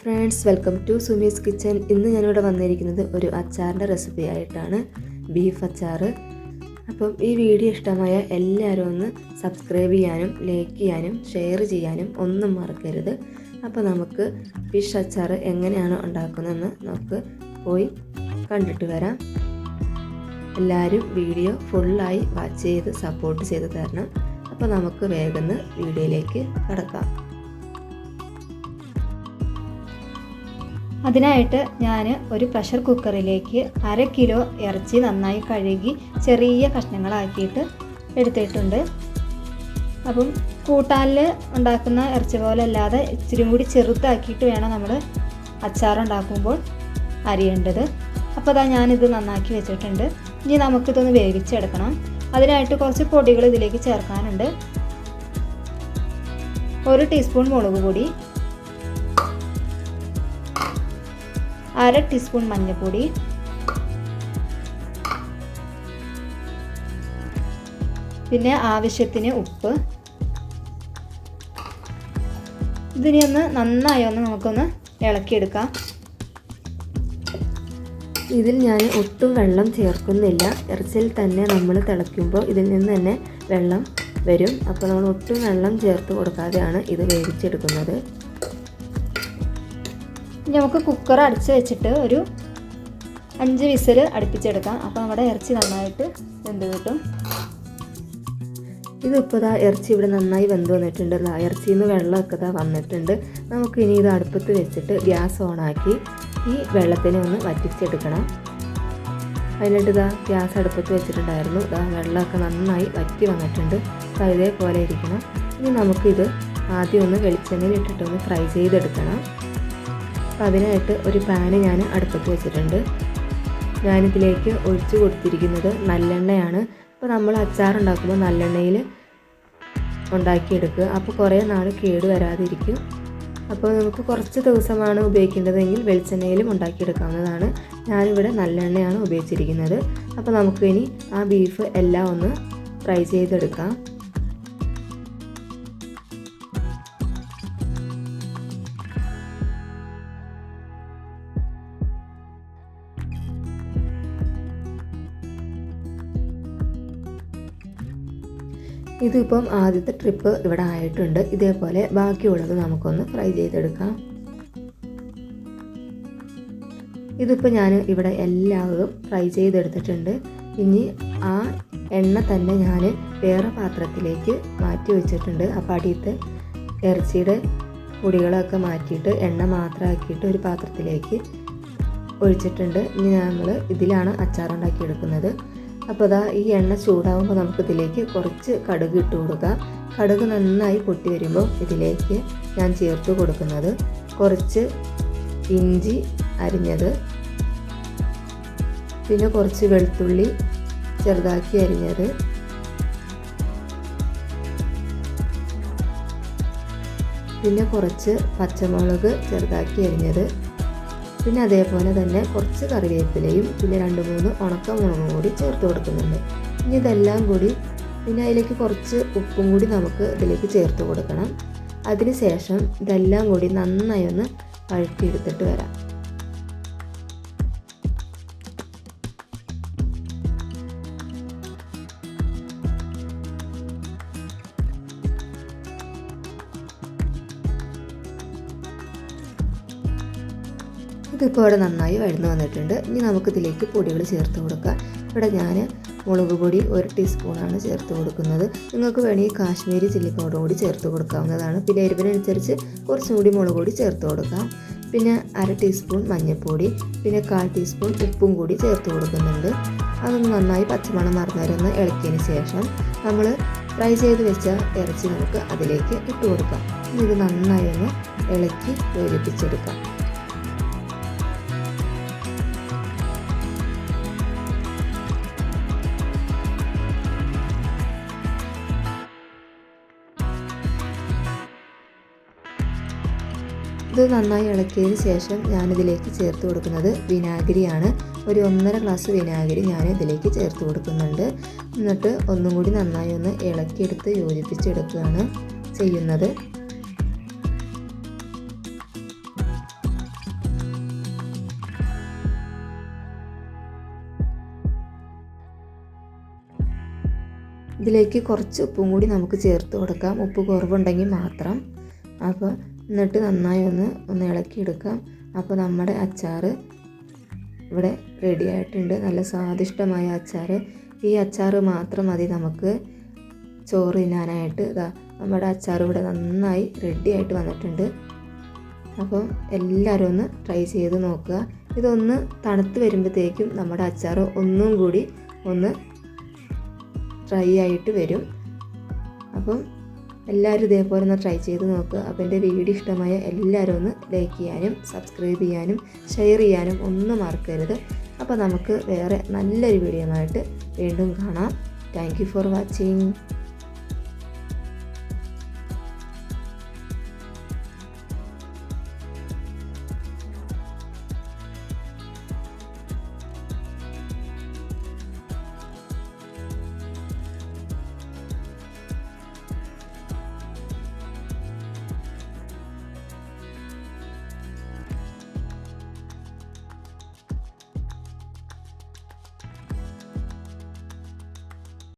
Friends, welcome to Sumi's kitchen. ഇന്ന് ഞാനിവിടെ വന്നിരിക്കുന്നത് ഒരു അച്ചാറിൻ്റെ റെസിപ്പി ആയിട്ടാണ്, ബീഫ് അച്ചാർ. അപ്പം ഈ വീഡിയോ ഇഷ്ടമായ എല്ലാവരും ഒന്ന് സബ്സ്ക്രൈബ് ചെയ്യാനും ലൈക്ക് ചെയ്യാനും ഷെയർ ചെയ്യാനും ഒന്നും മറക്കരുത്. അപ്പോൾ നമുക്ക് ഫിഷ് അച്ചാർ എങ്ങനെയാണ് ഉണ്ടാക്കുന്നതെന്ന് നമുക്ക് പോയി കണ്ടിട്ട് വരാം. എല്ലാവരും വീഡിയോ ഫുള്ളായി വാച്ച് ചെയ്ത് സപ്പോർട്ട് ചെയ്ത് തരണം. അപ്പോൾ നമുക്ക് വേഗം വീഡിയോയിലേക്ക് കടക്കാം. അതിനായിട്ട് ഞാൻ ഒരു പ്രഷർ കുക്കറിലേക്ക് 1/2 കിലോ ഇറച്ചി നന്നായി കഴുകി ചെറിയ കഷ്ണങ്ങളാക്കിയിട്ട് എടുത്തിട്ടുണ്ട്. അപ്പം കൂട്ടാനിൽ ഉണ്ടാക്കുന്ന ഇറച്ചി പോലെ അല്ലാതെ ഇച്ചിരി കൂടി ചെറുതാക്കിയിട്ട് വേണം നമ്മൾ അച്ചാറുണ്ടാക്കുമ്പോൾ അരിയേണ്ടത്. അപ്പോൾ അതാ ഞാനിത് നന്നാക്കി വെച്ചിട്ടുണ്ട്. ഇനി നമുക്കിതൊന്ന് വേവിച്ചെടുക്കണം. അതിനായിട്ട് കുറച്ച് പൊടികൾ ഇതിലേക്ക് ചേർക്കാനുണ്ട്. 1 ടീസ്പൂൺ മുളക് പൊടി, 1/2 ടീസ്പൂൺ മഞ്ഞൾപ്പൊടി, പിന്നെ ആവശ്യത്തിന് ഉപ്പ്. ഇതിനെ നന്നായി നമുക്കൊന്ന് ഇളക്കിയെടുക്കാം. ഇതിൽ ഞാൻ ഒട്ടും വെള്ളം ചേർക്കുന്നില്ല. ഇറച്ചിയിൽ തന്നെ നമ്മൾ തിളയ്ക്കുമ്പോൾ ഇതിൽ നിന്ന് തന്നെ വെള്ളം വരും. അപ്പോൾ നമ്മൾ ഒട്ടും വെള്ളം ചേർത്ത് കൊടുക്കാതെയാണ് ഇത് വേവിച്ചെടുക്കുന്നത്. നമുക്ക് കുക്കർ അടച്ച് വെച്ചിട്ട് ഒരു 5 വിസിൽ അടുപ്പിച്ചെടുക്കാം. അപ്പോൾ നമ്മുടെ ഇറച്ചി നന്നായിട്ട് വെന്ത് കിട്ടും. ഇതിപ്പോൾ ഇറച്ചി ഇവിടെ നന്നായി വെന്ത് വന്നിട്ടുണ്ട്. ഇറച്ചിയിൽ നിന്ന് വെള്ളമൊക്കെ വന്നിട്ടുണ്ട്. നമുക്കിനി ഇത് അടുപ്പത്ത് വെച്ചിട്ട് ഗ്യാസ് ഓണാക്കി ഈ വെള്ളത്തിനെ ഒന്ന് വറ്റിച്ചെടുക്കണം. അതിനായിട്ട് ഗ്യാസ് അടുപ്പത്ത് വെച്ചിട്ടുണ്ടായിരുന്നു. വെള്ളമൊക്കെ നന്നായി വറ്റി വന്നിട്ടുണ്ട്. ഇതേപോലെ ഇരിക്കണം. ഇനി നമുക്കിത് ആദ്യം ഒന്ന് വെളിച്ചെണ്ണയിൽ ഇട്ടിട്ടൊന്ന് ഫ്രൈ ചെയ്തെടുക്കണം. അപ്പോൾ അതിനായിട്ട് ഒരു പാന് ഞാൻ അടുപ്പത്ത് വെച്ചിട്ടുണ്ട്. ഞാനിതിലേക്ക് ഒഴിച്ച് കൊടുത്തിരിക്കുന്നത് നല്ലെണ്ണയാണ്. അപ്പോൾ നമ്മൾ അച്ചാറുണ്ടാക്കുമ്പോൾ നല്ലെണ്ണയിൽ ഉണ്ടാക്കിയെടുക്കുക. അപ്പോൾ കുറേ നാൾ കേട് വരാതിരിക്കും. അപ്പോൾ നമുക്ക് കുറച്ച് ദിവസമാണ് ഉപയോഗിക്കേണ്ടതെങ്കിൽ വെളിച്ചെണ്ണയിലും ഉണ്ടാക്കിയെടുക്കാവുന്നതാണ്. ഞാനിവിടെ നല്ലെണ്ണയാണ് ഉപയോഗിച്ചിരിക്കുന്നത്. അപ്പോൾ നമുക്ക് ഇനി ആ ബീഫ് എല്ലാം ഒന്ന് ഫ്രൈ ചെയ്തെടുക്കാം. ഇതിപ്പം ആദ്യത്തെ ട്രിപ്പ് ഇവിടെ ആയിട്ടുണ്ട്. ഇതേപോലെ ബാക്കിയുള്ളത് നമുക്കൊന്ന് ഫ്രൈ ചെയ്തെടുക്കാം. ഇതിപ്പോൾ ഞാൻ ഇവിടെ എല്ലാവരും ഫ്രൈ ചെയ്തെടുത്തിട്ടുണ്ട്. ഇനി ആ എണ്ണ തന്നെ ഞാൻ വേറെ പാത്രത്തിലേക്ക് മാറ്റി വെച്ചിട്ടുണ്ട്. അപ്പോൾ അടിയത്തെ ഇറച്ചിയുടെ പൊടികളൊക്കെ മാറ്റിയിട്ട് എണ്ണ മാത്രമാക്കിയിട്ട് ഒരു പാത്രത്തിലേക്ക് ഒഴിച്ചിട്ടുണ്ട്. ഇനി നമ്മൾ ഇതിലാണ് അച്ചാറുണ്ടാക്കിയെടുക്കുന്നത്. അപ്പോൾ ഈ എണ്ണ ചൂടാകുമ്പോൾ നമുക്കിതിലേക്ക് കുറച്ച് കടുക് ഇട്ട് കൊടുക്കാം. കടുക് നന്നായി പൊട്ടി വരുമ്പോൾ ഇതിലേക്ക് ഞാൻ ചേർത്ത് കൊടുക്കുന്നത് കുറച്ച് ഇഞ്ചി അരിഞ്ഞത്, പിന്നെ കുറച്ച് വെളുത്തുള്ളി ചെറുതാക്കി അരിഞ്ഞത്, പിന്നെ കുറച്ച് പച്ചമുളക് ചെറുതാക്കി അരിഞ്ഞത്, പിന്നെ അതേപോലെ തന്നെ കുറച്ച് കറിവേപ്പിലയും പിന്നെ 2-3 ഉണക്കമുളകും കൂടി ചേർത്ത് കൊടുക്കുന്നുണ്ട്. ഇനി ഇതെല്ലാം കൂടി പിന്നെ അതിലേക്ക് കുറച്ച് ഉപ്പും കൂടി നമുക്ക് ഇതിലേക്ക് ചേർത്ത് കൊടുക്കണം. അതിന് ശേഷം ഇതെല്ലാം കൂടി നന്നായി ഒന്ന് വഴറ്റിയെടുത്തിട്ട് വരാം. ഇതിപ്പോൾ ഇവിടെ നന്നായി വഴന്ന് വന്നിട്ടുണ്ട്. ഇനി നമുക്കിതിലേക്ക് പൊടികൾ ചേർത്ത് കൊടുക്കാം. ഇവിടെ ഞാൻ മുളക് പൊടി 1 ടീസ്പൂണാണ് ചേർത്ത് കൊടുക്കുന്നത്. നിങ്ങൾക്ക് വേണമെങ്കിൽ കാശ്മീരി ചില്ലി പൗഡർ കൂടി ചേർത്ത് കൊടുക്കാവുന്നതാണ്. പിന്നെ എരിവിനനുസരിച്ച് കുറച്ചും കൂടി മുളക് പൊടി ചേർത്ത് കൊടുക്കാം. പിന്നെ 1/2 ടീസ്പൂൺ മഞ്ഞൾപ്പൊടി, പിന്നെ 1/4 ടീസ്പൂൺ ഉപ്പും കൂടി ചേർത്ത് കൊടുക്കുന്നുണ്ട്. അതൊന്ന് നന്നായി പച്ചമണം മറന്നവരൊന്ന് ഇളക്കിയതിന് ശേഷം നമ്മൾ ഫ്രൈ ചെയ്ത് വെച്ച ഇറച്ചി നമുക്ക് അതിലേക്ക് ഇട്ട് കൊടുക്കാം. ഇത് നന്നായി ഒന്ന് ഇളക്കി യോജിപ്പിച്ചെടുക്കാം. ഇത് നന്നായി ഇളക്കിയതിന് ശേഷം ഞാനിതിലേക്ക് ചേർത്ത് കൊടുക്കുന്നത് വിനാഗിരിയാണ്. ഒരു 1.5 ഗ്ലാസ് വിനാഗിരി ഞാൻ ഇതിലേക്ക് ചേർത്ത് കൊടുക്കുന്നുണ്ട്. എന്നിട്ട് ഒന്നും കൂടി നന്നായി ഒന്ന് ഇളക്കിയെടുത്ത് യോജിപ്പിച്ചെടുക്കുകയാണ് ചെയ്യുന്നത്. ഇതിലേക്ക് കുറച്ച് ഉപ്പും കൂടി നമുക്ക് ചേർത്ത് കൊടുക്കാം, ഉപ്പ് കുറവുണ്ടെങ്കിൽ മാത്രം. അപ്പോൾ എന്നിട്ട് നന്നായി ഒന്ന് ഇളക്കിയെടുക്കാം. അപ്പോൾ നമ്മുടെ അച്ചാർ ഇവിടെ റെഡി ആയിട്ടുണ്ട്. നല്ല സ്വാദിഷ്ടമായ അച്ചാർ. ഈ അച്ചാർ മാത്രം മതി നമുക്ക് ചോറ് തിന്നാനായിട്ട്. ഇതാ നമ്മുടെ അച്ചാർ ഇവിടെ നന്നായി റെഡി ആയിട്ട് വന്നിട്ടുണ്ട്. അപ്പം എല്ലാവരും ഒന്ന് ട്രൈ ചെയ്ത് നോക്കുക. ഇതൊന്ന് തണുത്ത് വരുമ്പോഴത്തേക്കും നമ്മുടെ അച്ചാർ ഒന്നും കൂടി ഒന്ന് ഡ്രൈ ആയിട്ട് വരും. അപ്പം എല്ലാവരും ഇതേപോലെ ഒന്ന് ട്രൈ ചെയ്ത് നോക്കുക. അപ്പോൾ എൻ്റെ വീഡിയോ ഇഷ്ടമായ എല്ലാവരും ഒന്ന് ലൈക്ക് ചെയ്യാനും സബ്സ്ക്രൈബ് ചെയ്യാനും ഷെയർ ചെയ്യാനും ഒന്നും മറക്കരുത്. അപ്പോൾ നമുക്ക് വേറെ നല്ലൊരു വീഡിയോ ആയിട്ട് വീണ്ടും കാണാം. Thank you for watching.